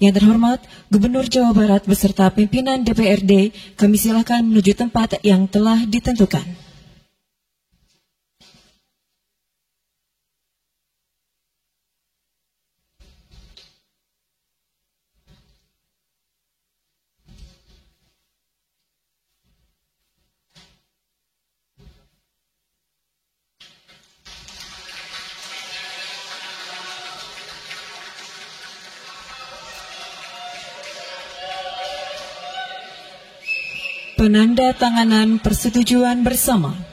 Yang terhormat Gubernur Jawa Barat beserta pimpinan DPRD, kami silakan menuju tempat yang telah ditentukan. Penanda tanganan persetujuan bersama.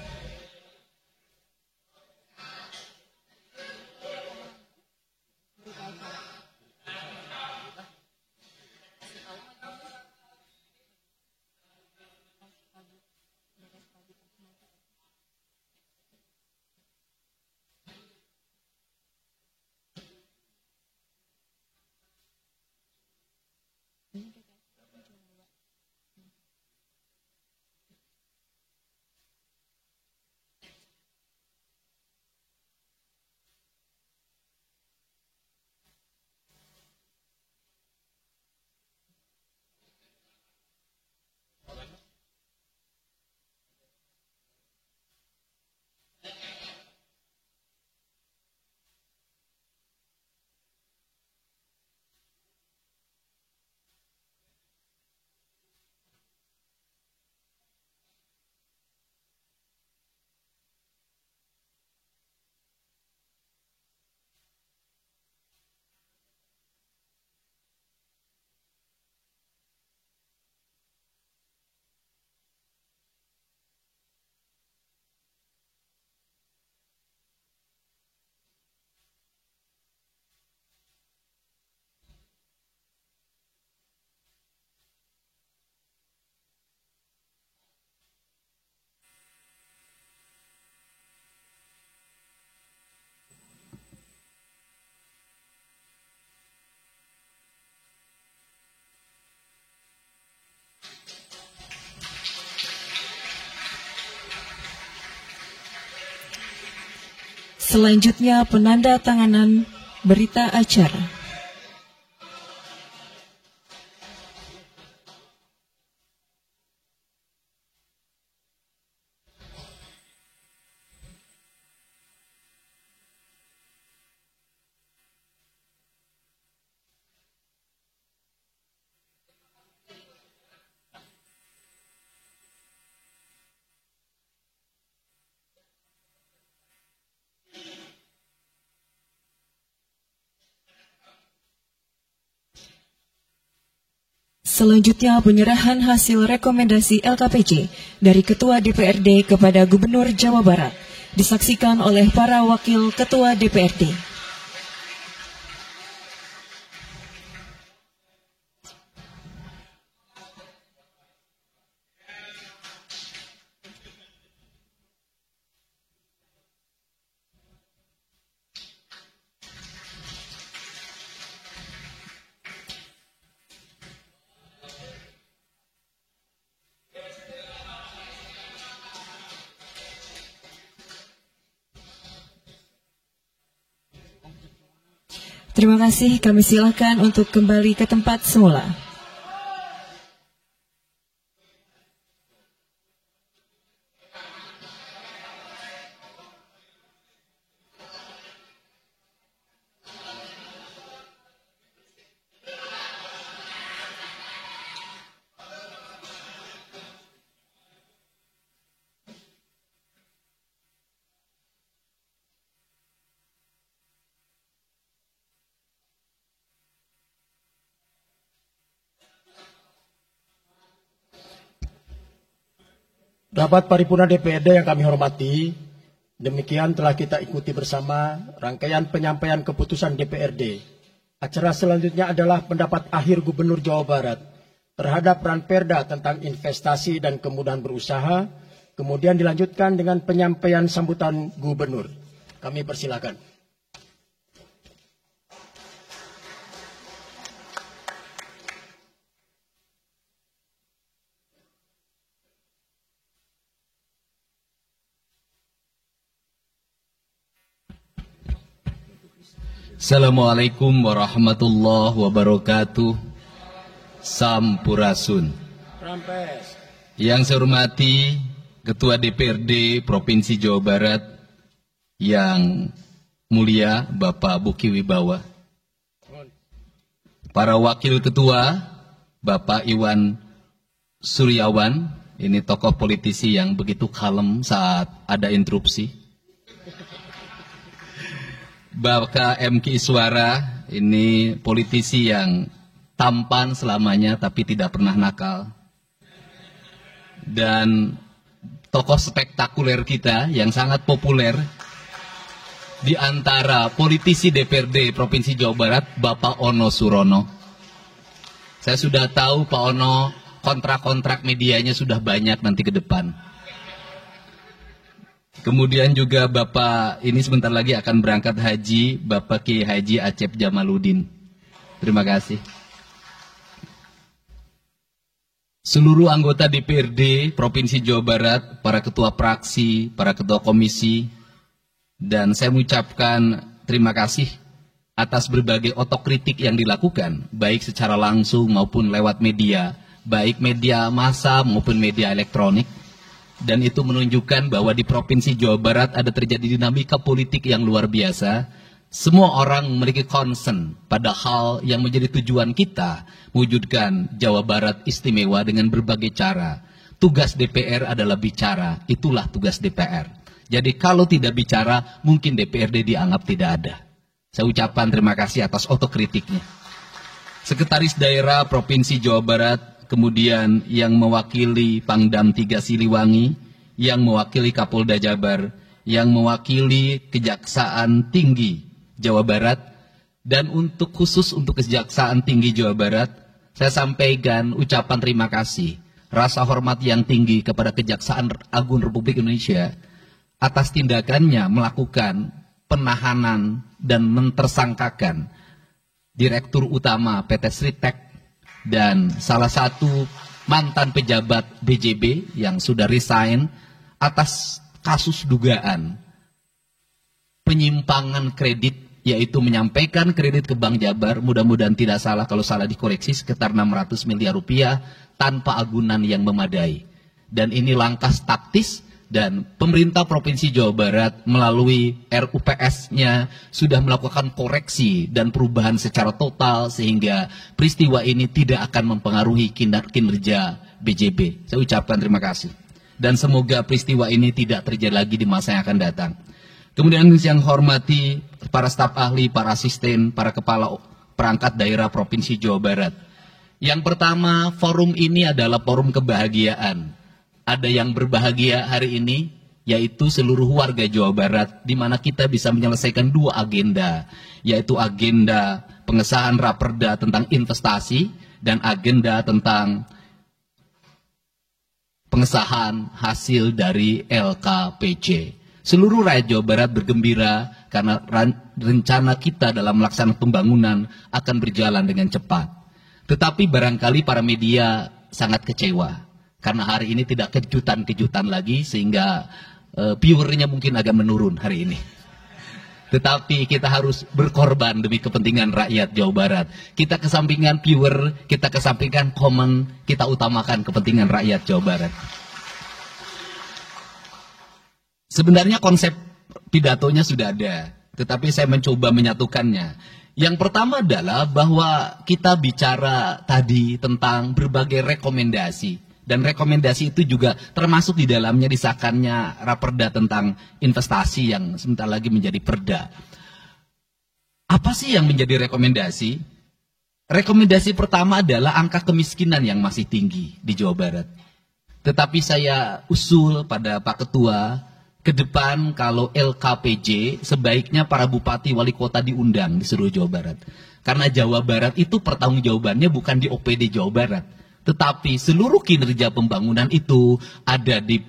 Selanjutnya penanda tanganan berita acara. Selanjutnya penyerahan hasil rekomendasi LKPJ dari Ketua DPRD kepada Gubernur Jawa Barat disaksikan oleh para wakil Ketua DPRD. Terima kasih, kami silakan untuk kembali ke tempat semula. Rapat Paripurna DPRD yang kami hormati, demikian telah kita ikuti bersama rangkaian penyampaian keputusan DPRD. Acara selanjutnya adalah pendapat akhir Gubernur Jawa Barat terhadap Ranperda tentang investasi dan kemudahan berusaha, kemudian dilanjutkan dengan penyampaian sambutan Gubernur. Kami persilakan. Assalamualaikum warahmatullahi wabarakatuh. Sampurasun. Rampes. Yang saya hormati Ketua DPRD Provinsi Jawa Barat yang mulia Bapak Buki Wibawa, para wakil ketua Bapak Iwan Suryawan, ini tokoh politisi yang begitu kalem saat ada interupsi. Bapak MK Iswara, ini politisi yang tampan selamanya tapi tidak pernah nakal. Dan tokoh spektakuler kita yang sangat populer di antara politisi DPRD Provinsi Jawa Barat, Bapak Ono Surono. Saya sudah tahu Pak Ono kontrak-kontrak medianya sudah banyak nanti ke depan. Kemudian juga Bapak ini sebentar lagi akan berangkat haji, Bapak Kiai Haji Acep Jamaluddin. Terima kasih. Seluruh anggota DPRD Provinsi Jawa Barat, para ketua praksi, para ketua komisi, dan saya mengucapkan terima kasih atas berbagai otokritik yang dilakukan, baik secara langsung maupun lewat media, baik media massa maupun media elektronik. Dan itu menunjukkan bahwa di Provinsi Jawa Barat ada terjadi dinamika politik yang luar biasa. Semua orang memiliki concern pada hal yang menjadi tujuan kita, mewujudkan Jawa Barat istimewa dengan berbagai cara. Tugas DPR adalah bicara, itulah tugas DPR. Jadi kalau tidak bicara, mungkin DPRD dianggap tidak ada. Saya ucapkan terima kasih atas otokritiknya. Sekretaris Daerah Provinsi Jawa Barat, kemudian yang mewakili Pangdam 3 Siliwangi, yang mewakili Kapolda Jabar, yang mewakili Kejaksaan Tinggi Jawa Barat, dan untuk khusus untuk Kejaksaan Tinggi Jawa Barat, saya sampaikan ucapan terima kasih, rasa hormat yang tinggi kepada Kejaksaan Agung Republik Indonesia atas tindakannya melakukan penahanan dan mentersangkakan Direktur Utama PT Sritek dan salah satu mantan pejabat BJB yang sudah resign atas kasus dugaan penyimpangan kredit, yaitu menyampaikan kredit ke Bank Jabar, mudah-mudahan tidak salah, kalau salah dikoreksi, sekitar 600 miliar rupiah tanpa agunan yang memadai. Dan ini langkah taktis, dan pemerintah Provinsi Jawa Barat melalui RUPS-nya sudah melakukan koreksi dan perubahan secara total sehingga peristiwa ini tidak akan mempengaruhi kinerja BJB. Saya ucapkan terima kasih. Dan semoga peristiwa ini tidak terjadi lagi di masa yang akan datang. Kemudian yang hormati para staf ahli, para asisten, para kepala perangkat daerah Provinsi Jawa Barat. Yang pertama, forum ini adalah forum kebahagiaan. Ada yang berbahagia hari ini, yaitu seluruh warga Jawa Barat, di mana kita bisa menyelesaikan dua agenda, yaitu agenda pengesahan raperda tentang investasi dan agenda tentang pengesahan hasil dari LKPJ. Seluruh rakyat Jawa Barat bergembira karena rencana kita dalam melaksanakan pembangunan akan berjalan dengan cepat. Tetapi barangkali para media sangat kecewa. Karena hari ini tidak kejutan-kejutan lagi sehingga viewernya mungkin agak menurun hari ini. Tetapi kita harus berkorban demi kepentingan rakyat Jawa Barat. Kita kesampingkan viewer, kita kesampingkan komen, kita utamakan kepentingan rakyat Jawa Barat. Sebenarnya konsep pidatonya sudah ada, tetapi saya mencoba menyatukannya. Yang pertama adalah bahwa kita bicara tadi tentang berbagai rekomendasi. Dan rekomendasi itu juga termasuk di dalamnya disahkannya raperda tentang investasi yang sebentar lagi menjadi perda. Apa sih yang menjadi rekomendasi? Rekomendasi pertama adalah angka kemiskinan yang masih tinggi di Jawa Barat. Tetapi saya usul pada Pak Ketua, ke depan kalau LKPJ sebaiknya para bupati wali kota diundang di seluruh Jawa Barat. Karena Jawa Barat itu pertanggungjawabannya bukan di OPD Jawa Barat. Tetapi seluruh kinerja pembangunan itu ada di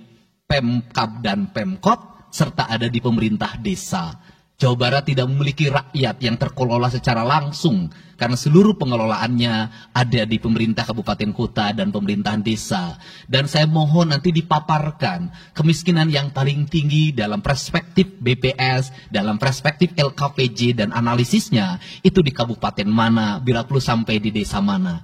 Pemkab dan Pemkot, serta ada di pemerintah desa. Jawa Barat tidak memiliki rakyat yang terkelola secara langsung karena seluruh pengelolaannya ada di pemerintah kabupaten kota dan pemerintahan desa. Dan saya mohon nanti dipaparkan kemiskinan yang paling tinggi dalam perspektif BPS, dalam perspektif LKPJ dan analisisnya itu di kabupaten mana, bila perlu sampai di desa mana.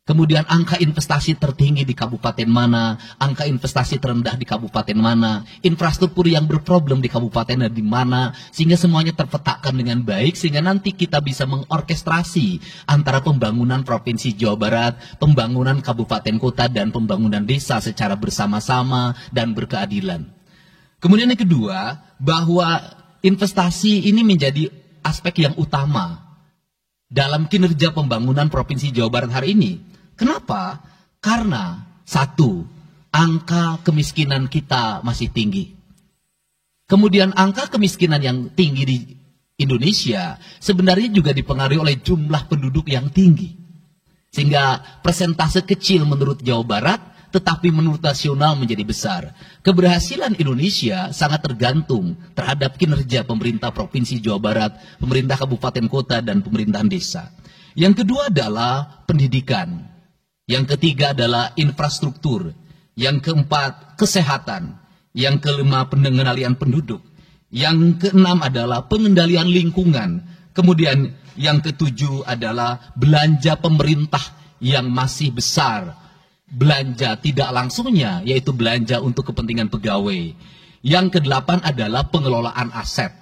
Kemudian angka investasi tertinggi di kabupaten mana, angka investasi terendah di kabupaten mana, infrastruktur yang berproblem di kabupaten di mana, sehingga semuanya terpetakan dengan baik, sehingga nanti kita bisa mengorkestrasi antara pembangunan Provinsi Jawa Barat, pembangunan kabupaten kota, dan pembangunan desa secara bersama-sama dan berkeadilan. Kemudian yang kedua, bahwa investasi ini menjadi aspek yang utama dalam kinerja pembangunan Provinsi Jawa Barat hari ini. Kenapa? Karena satu, angka kemiskinan kita masih tinggi. Kemudian angka kemiskinan yang tinggi di Indonesia sebenarnya juga dipengaruhi oleh jumlah penduduk yang tinggi. Sehingga persentase kecil menurut Jawa Barat, tetapi menurut nasional menjadi besar. Keberhasilan Indonesia sangat tergantung terhadap kinerja pemerintah Provinsi Jawa Barat, pemerintah kabupaten kota, dan pemerintahan desa. Yang kedua adalah pendidikan. Yang ketiga adalah infrastruktur. Yang keempat, kesehatan. Yang kelima, pengendalian penduduk. Yang keenam adalah pengendalian lingkungan. Kemudian yang ketujuh adalah belanja pemerintah yang masih besar. Belanja tidak langsungnya, yaitu belanja untuk kepentingan pegawai. Yang kedelapan adalah pengelolaan aset.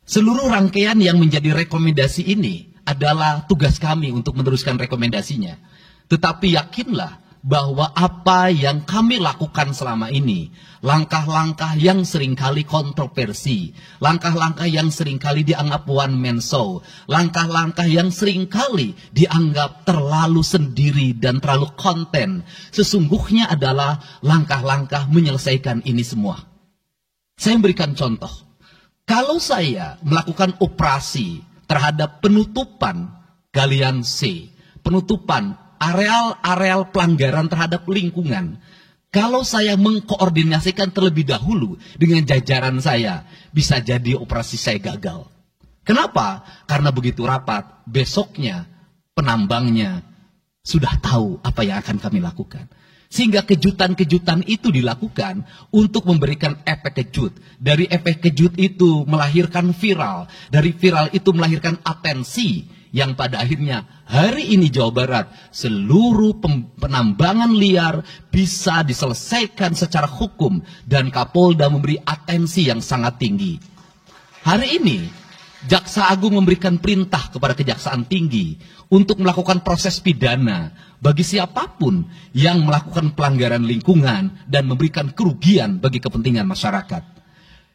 Seluruh rangkaian yang menjadi rekomendasi ini adalah tugas kami untuk meneruskan rekomendasinya. Tetapi yakinlah bahwa apa yang kami lakukan selama ini, langkah-langkah yang seringkali kontroversi, langkah-langkah yang seringkali dianggap one man show, langkah-langkah yang seringkali dianggap terlalu sendiri dan terlalu konten, sesungguhnya adalah langkah-langkah menyelesaikan ini semua. Saya memberikan contoh. Kalau saya melakukan operasi terhadap penutupan galian C, penutupan areal-areal pelanggaran terhadap lingkungan, kalau saya mengkoordinasikan terlebih dahulu dengan jajaran saya, bisa jadi operasi saya gagal. Kenapa? Karena begitu rapat, besoknya penambangnya sudah tahu apa yang akan kami lakukan. Sehingga kejutan-kejutan itu dilakukan untuk memberikan efek kejut. Dari efek kejut itu melahirkan viral. Dari viral itu melahirkan atensi. Yang pada akhirnya hari ini Jawa Barat seluruh penambangan liar bisa diselesaikan secara hukum dan Kapolda memberi atensi yang sangat tinggi. Hari ini Jaksa Agung memberikan perintah kepada Kejaksaan Tinggi untuk melakukan proses pidana bagi siapapun yang melakukan pelanggaran lingkungan dan memberikan kerugian bagi kepentingan masyarakat.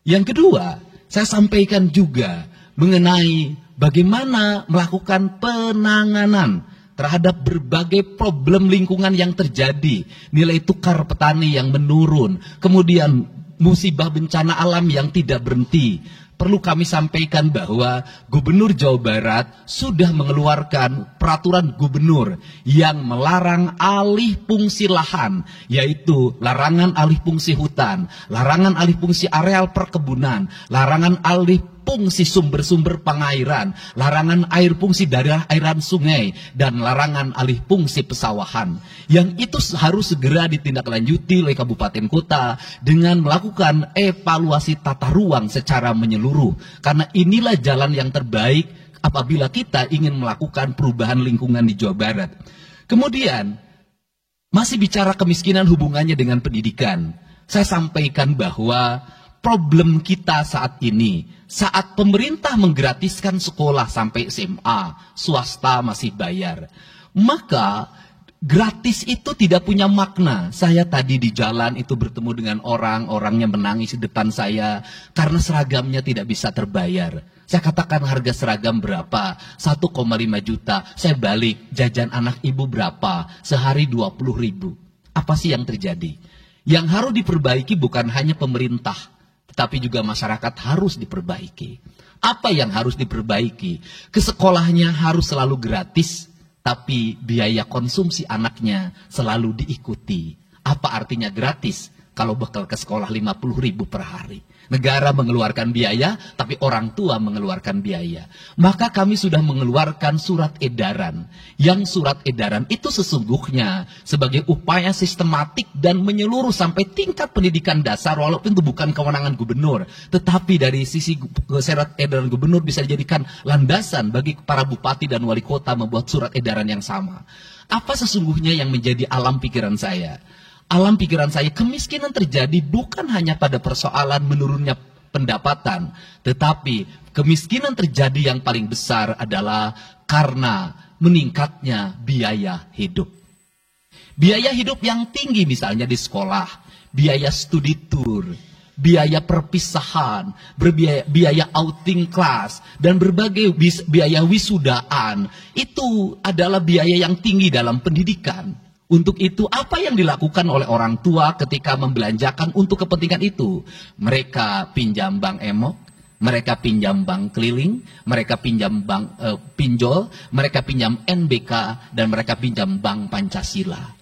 Yang kedua, saya sampaikan juga mengenai bagaimana melakukan penanganan terhadap berbagai problem lingkungan yang terjadi. Nilai tukar petani yang menurun. Kemudian musibah bencana alam yang tidak berhenti. Perlu kami sampaikan bahwa Gubernur Jawa Barat sudah mengeluarkan peraturan gubernur yang melarang alih fungsi lahan, yaitu larangan alih fungsi hutan, larangan alih fungsi areal perkebunan, larangan alih fungsi sumber-sumber pengairan, larangan air fungsi daerah airan sungai, dan larangan alih fungsi pesawahan. Yang itu harus segera ditindaklanjuti oleh kabupaten kota dengan melakukan evaluasi tata ruang secara menyeluruh. Karena inilah jalan yang terbaik apabila kita ingin melakukan perubahan lingkungan di Jawa Barat. Kemudian, masih bicara kemiskinan hubungannya dengan pendidikan. Saya sampaikan bahwa problem kita saat ini, saat pemerintah menggratiskan sekolah sampai SMA, swasta masih bayar. Maka gratis itu tidak punya makna. Saya tadi di jalan itu bertemu dengan orangnya menangis di depan saya karena seragamnya tidak bisa terbayar. Saya katakan harga seragam berapa? 1,5 juta. Saya balik, jajan anak ibu berapa? Sehari 20.000. Apa sih yang terjadi? Yang harus diperbaiki bukan hanya pemerintah, tapi juga masyarakat harus diperbaiki. Apa yang harus diperbaiki? Ke sekolahnya harus selalu gratis, tapi biaya konsumsi anaknya selalu diikuti. Apa artinya gratis? kalau bekal ke sekolah 50.000 per hari. Negara mengeluarkan biaya, tapi orang tua mengeluarkan biaya. Maka kami sudah mengeluarkan surat edaran. Yang surat edaran itu sesungguhnya sebagai upaya sistematik dan menyeluruh sampai tingkat pendidikan dasar, walaupun itu bukan kewenangan gubernur. Tetapi dari sisi surat edaran gubernur bisa dijadikan landasan bagi para bupati dan wali kota membuat surat edaran yang sama. Apa sesungguhnya yang menjadi alam pikiran saya? Alam pikiran saya, kemiskinan terjadi bukan hanya pada persoalan menurunnya pendapatan, tetapi kemiskinan terjadi yang paling besar adalah karena meningkatnya biaya hidup. Biaya hidup yang tinggi misalnya di sekolah, biaya studi tour, biaya perpisahan, biaya outing kelas, dan berbagai biaya wisudaan, itu adalah biaya yang tinggi dalam pendidikan. Untuk itu, apa yang dilakukan oleh orang tua ketika membelanjakan untuk kepentingan itu? Mereka pinjam bank emok, mereka pinjam bank keliling, mereka pinjam bank pinjol, mereka pinjam NBK, dan mereka pinjam bank Pancasila.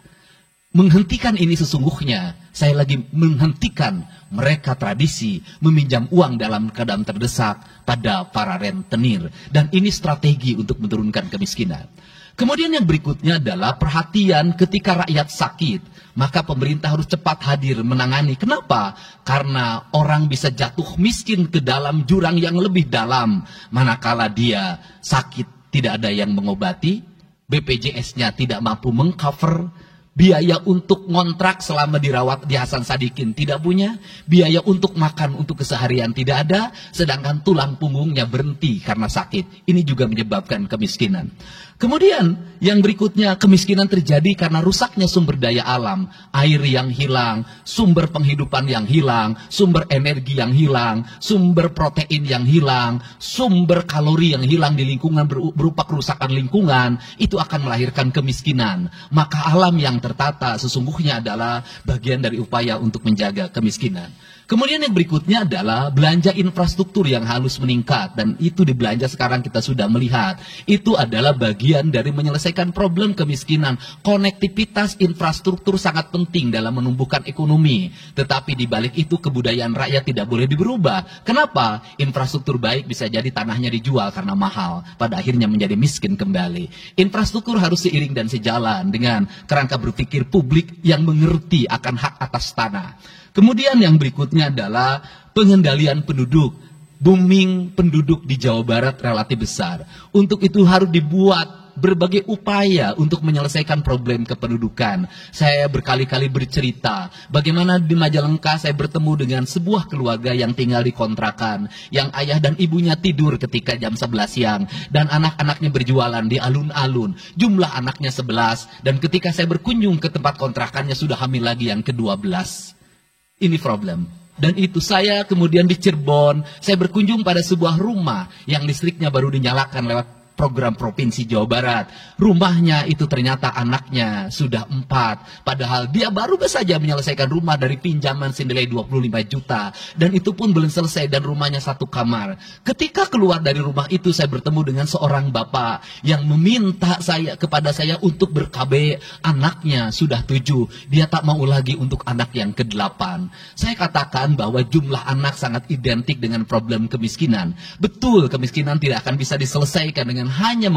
Menghentikan ini sesungguhnya, saya lagi menghentikan mereka tradisi meminjam uang dalam keadaan terdesak pada para rentenir. Dan ini strategi untuk menurunkan kemiskinan. Kemudian yang berikutnya adalah perhatian ketika rakyat sakit. Maka pemerintah harus cepat hadir menangani. Kenapa? Karena orang bisa jatuh miskin ke dalam jurang yang lebih dalam. Manakala dia sakit tidak ada yang mengobati, BPJS-nya tidak mampu mengcover, biaya untuk ngontrak selama dirawat di Hasan Sadikin tidak punya, biaya untuk makan untuk keseharian tidak ada, sedangkan tulang punggungnya berhenti karena sakit. Ini juga menyebabkan kemiskinan. Kemudian yang berikutnya, kemiskinan terjadi karena rusaknya sumber daya alam. Air yang hilang, sumber penghidupan yang hilang, sumber energi yang hilang, sumber protein yang hilang, sumber kalori yang hilang di lingkungan berupa kerusakan lingkungan. Itu akan melahirkan kemiskinan. Maka alam yang tertata sesungguhnya adalah bagian dari upaya untuk menjaga kemiskinan. Kemudian yang berikutnya adalah belanja infrastruktur yang harus meningkat. Dan itu di belanja sekarang kita sudah melihat. Itu adalah bagian dari menyelesaikan problem kemiskinan. Konektivitas infrastruktur sangat penting dalam menumbuhkan ekonomi. Tetapi di balik itu kebudayaan rakyat tidak boleh diberubah. Kenapa? Infrastruktur baik bisa jadi tanahnya dijual karena mahal. Pada akhirnya menjadi miskin kembali. Infrastruktur harus seiring dan sejalan dengan kerangka berpikir publik yang mengerti akan hak atas tanah. Kemudian yang berikutnya adalah pengendalian penduduk. Booming penduduk di Jawa Barat relatif besar. Untuk itu harus dibuat berbagai upaya untuk menyelesaikan problem kependudukan. Saya berkali-kali bercerita bagaimana di Majalengka saya bertemu dengan sebuah keluarga yang tinggal di kontrakan, yang ayah dan ibunya tidur ketika jam 11 siang dan anak-anaknya berjualan di alun-alun. Jumlah anaknya 11 dan ketika saya berkunjung ke tempat kontrakannya sudah hamil lagi yang ke-12. Ini problem. Dan itu saya kemudian di Cirebon, saya berkunjung pada sebuah rumah yang listriknya baru dinyalakan lewat program Provinsi Jawa Barat. Rumahnya itu ternyata anaknya sudah 4. Padahal dia baru saja menyelesaikan rumah dari pinjaman senilai 25 juta. Dan itu pun belum selesai dan rumahnya 1 kamar. Ketika keluar dari rumah itu saya bertemu dengan seorang bapak yang meminta kepada saya untuk ber-KB. Anaknya sudah 7. Dia tak mau lagi untuk anak yang ke-8. Saya katakan bahwa jumlah anak sangat identik dengan problem kemiskinan. Betul, kemiskinan tidak akan bisa diselesaikan dengan hanya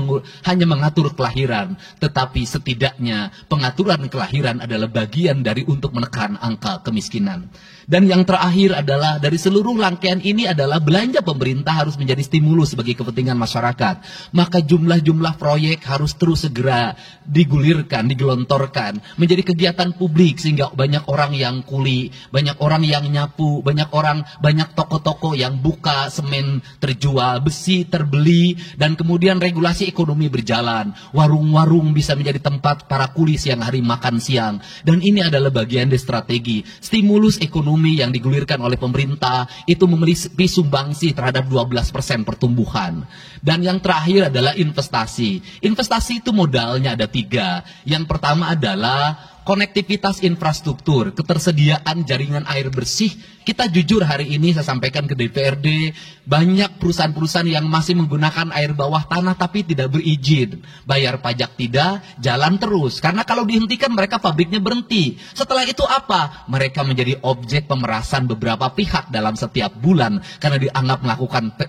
mengatur kelahiran, tetapi setidaknya pengaturan kelahiran adalah bagian dari untuk menekan angka kemiskinan. Dan yang terakhir adalah dari seluruh rangkaian ini adalah belanja pemerintah harus menjadi stimulus bagi kepentingan masyarakat. Maka jumlah-jumlah proyek harus terus segera digulirkan, digelontorkan menjadi kegiatan publik sehingga banyak orang yang kuli, banyak orang yang nyapu, banyak toko-toko yang buka, semen terjual, besi terbeli, dan kemudian regulasi ekonomi berjalan. Warung-warung bisa menjadi tempat para kuli siang hari makan siang. Dan ini adalah bagian dari strategi stimulus ekonomi yang digulirkan oleh pemerintah itu memiliki sumbangsi terhadap 12% pertumbuhan. Dan yang terakhir adalah investasi. Investasi itu modalnya ada 3. Yang pertama adalah konektivitas infrastruktur, ketersediaan jaringan air bersih. Kita jujur hari ini saya sampaikan ke DPRD, banyak perusahaan-perusahaan yang masih menggunakan air bawah tanah tapi tidak berizin. Bayar pajak tidak, jalan terus. Karena kalau dihentikan mereka pabriknya berhenti. Setelah itu apa? Mereka menjadi objek pemerasan beberapa pihak dalam setiap bulan karena dianggap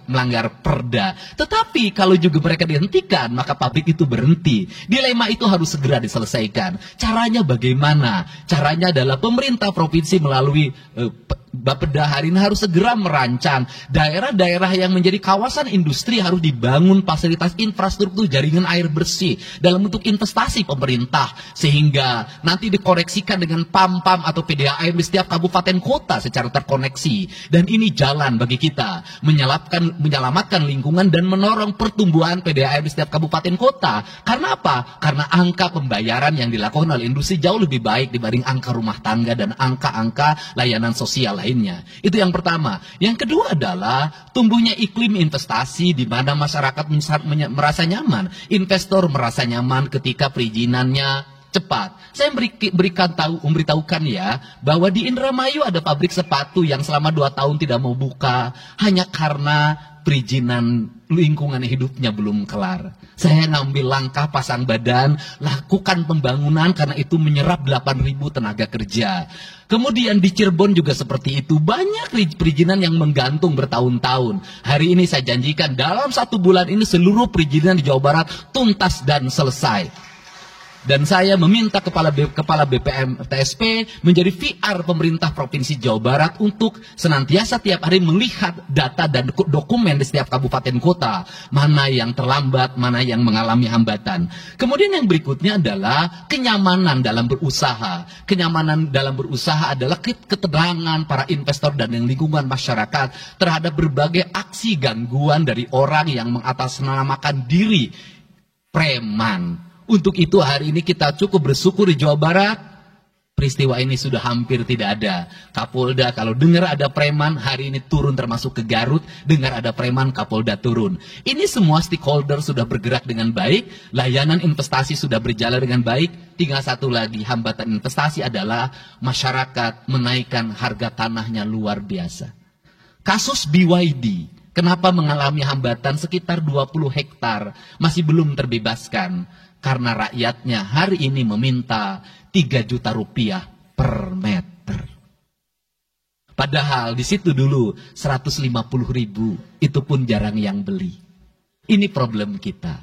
melanggar perda. Tetapi kalau juga mereka dihentikan, maka pabrik itu berhenti. Dilema itu harus segera diselesaikan. Caranya bagaimana? Caranya adalah pemerintah provinsi melalui Bapeda hari ini harus segera merancang daerah-daerah yang menjadi kawasan industri harus dibangun fasilitas infrastruktur jaringan air bersih dalam bentuk investasi pemerintah sehingga nanti dikoreksikan dengan PAM-PAM atau PDA air di setiap kabupaten kota secara terkoneksi. Dan ini jalan bagi kita menyelamatkan lingkungan dan menorong pertumbuhan PDA air di setiap kabupaten kota. Karena apa? Karena angka pembayaran yang dilakukan oleh industri jauh lebih baik dibanding angka rumah tangga dan angka-angka layanan sosial lainnya. Itu yang pertama. Yang kedua adalah tumbuhnya iklim investasi di mana masyarakat merasa nyaman. Investor merasa nyaman ketika perizinannya cepat. Saya memberitahukan ya bahwa di Indramayu ada pabrik sepatu yang selama 2 tahun tidak mau buka hanya karena perizinan lingkungan hidupnya belum kelar. Saya ngambil langkah pasang badan, lakukan pembangunan karena itu menyerap 8.000 tenaga kerja. Kemudian di Cirebon juga seperti itu. Banyak perizinan yang menggantung bertahun-tahun. Hari ini saya janjikan dalam 1 bulan ini seluruh perizinan di Jawa Barat tuntas dan selesai. Dan saya meminta kepala BPM TSP menjadi VR pemerintah Provinsi Jawa Barat untuk senantiasa tiap hari melihat data dan dokumen di setiap kabupaten kota. Mana yang terlambat, mana yang mengalami hambatan. Kemudian yang berikutnya adalah kenyamanan dalam berusaha. Kenyamanan dalam berusaha adalah keterangan para investor dan lingkungan masyarakat terhadap berbagai aksi gangguan dari orang yang mengatasnamakan diri preman. Untuk itu hari ini kita cukup bersyukur di Jawa Barat, peristiwa ini sudah hampir tidak ada. Kapolda kalau dengar ada preman, hari ini turun termasuk ke Garut, dengar ada preman, Kapolda turun. Ini semua stakeholder sudah bergerak dengan baik, layanan investasi sudah berjalan dengan baik. Tinggal satu lagi, hambatan investasi adalah masyarakat menaikkan harga tanahnya luar biasa. Kasus BYD, kenapa mengalami hambatan sekitar 20 hektar, masih belum terbebaskan. Karena rakyatnya hari ini meminta 3 juta rupiah per meter. Padahal di situ dulu 150.000, itu pun jarang yang beli. Ini problem kita.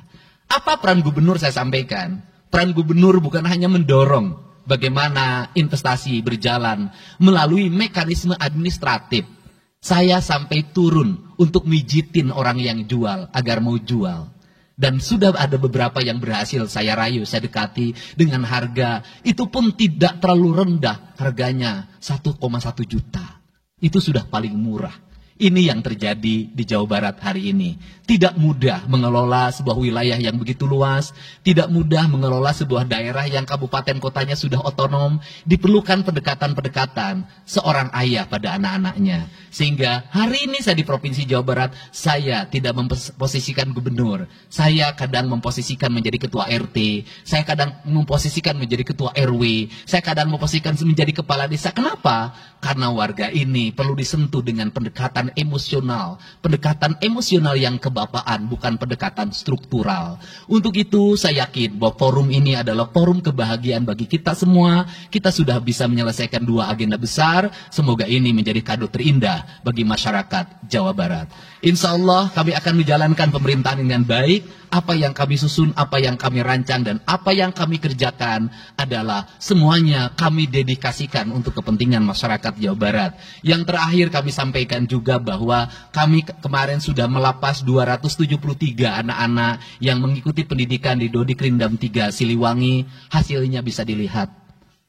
Apa peran gubernur saya sampaikan? Peran gubernur bukan hanya mendorong bagaimana investasi berjalan melalui mekanisme administratif. Saya sampai turun untuk mijitin orang yang jual agar mau jual. Dan sudah ada beberapa yang berhasil saya rayu, saya dekati dengan harga. Itu pun tidak terlalu rendah, harganya 1,1 juta. Itu sudah paling murah. Ini yang terjadi di Jawa Barat hari ini. Tidak mudah mengelola sebuah wilayah yang begitu luas. Tidak mudah mengelola sebuah daerah yang kabupaten kotanya sudah otonom. Diperlukan pendekatan-pendekatan seorang ayah pada anak-anaknya. Sehingga hari ini saya di Provinsi Jawa Barat, saya tidak memposisikan gubernur. Saya kadang memposisikan menjadi ketua RT. Saya kadang memposisikan menjadi ketua RW. Saya kadang memposisikan menjadi kepala desa. Kenapa? Karena warga ini perlu disentuh dengan pendekatan emosional. Pendekatan emosional yang kebapaan, bukan pendekatan struktural. Untuk itu saya yakin bahwa forum ini adalah forum kebahagiaan bagi kita semua. Kita sudah bisa menyelesaikan 2 agenda besar. Semoga ini menjadi kado terindah bagi masyarakat Jawa Barat. Insya Allah kami akan menjalankan pemerintahan dengan baik. Apa yang kami susun, apa yang kami rancang, dan apa yang kami kerjakan adalah semuanya kami dedikasikan untuk kepentingan masyarakat Jawa Barat. Yang terakhir kami sampaikan juga bahwa kami kemarin sudah melapas 273 anak-anak yang mengikuti pendidikan di Dodi Krindam 3 Siliwangi. Hasilnya bisa dilihat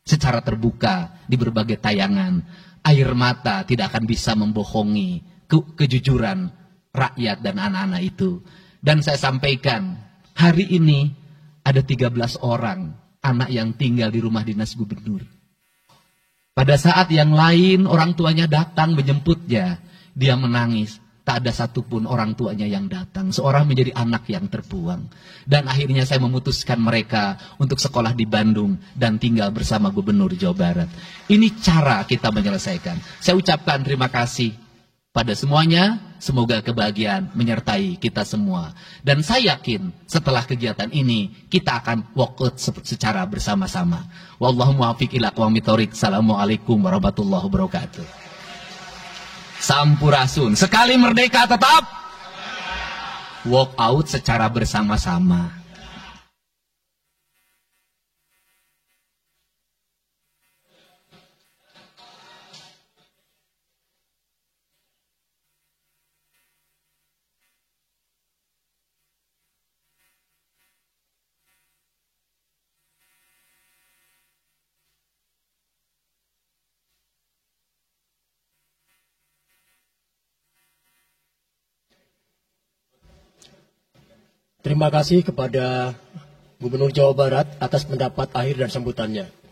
secara terbuka di berbagai tayangan. Air mata tidak akan bisa membohongi kejujuran rakyat dan anak-anak itu. Dan saya sampaikan, hari ini ada 13 orang anak yang tinggal di rumah dinas gubernur. Pada saat yang lain orang tuanya datang menjemputnya, dia menangis. tak ada satupun orang tuanya yang datang. Seorang menjadi anak yang terbuang. Dan akhirnya saya memutuskan mereka untuk sekolah di Bandung dan tinggal bersama Gubernur Jawa Barat. Ini cara kita menyelesaikan. Saya ucapkan terima kasih pada semuanya. Semoga kebahagiaan menyertai kita semua. Dan saya yakin setelah kegiatan ini kita akan walkout secara bersama-sama. Wallahu muwaffiq ila aqwamit thoriq. Assalamualaikum warahmatullahi wabarakatuh. Sampurasun. Sekali merdeka tetap walk out secara bersama-sama. Terima kasih kepada Gubernur Jawa Barat atas pendapat akhir dan sambutannya.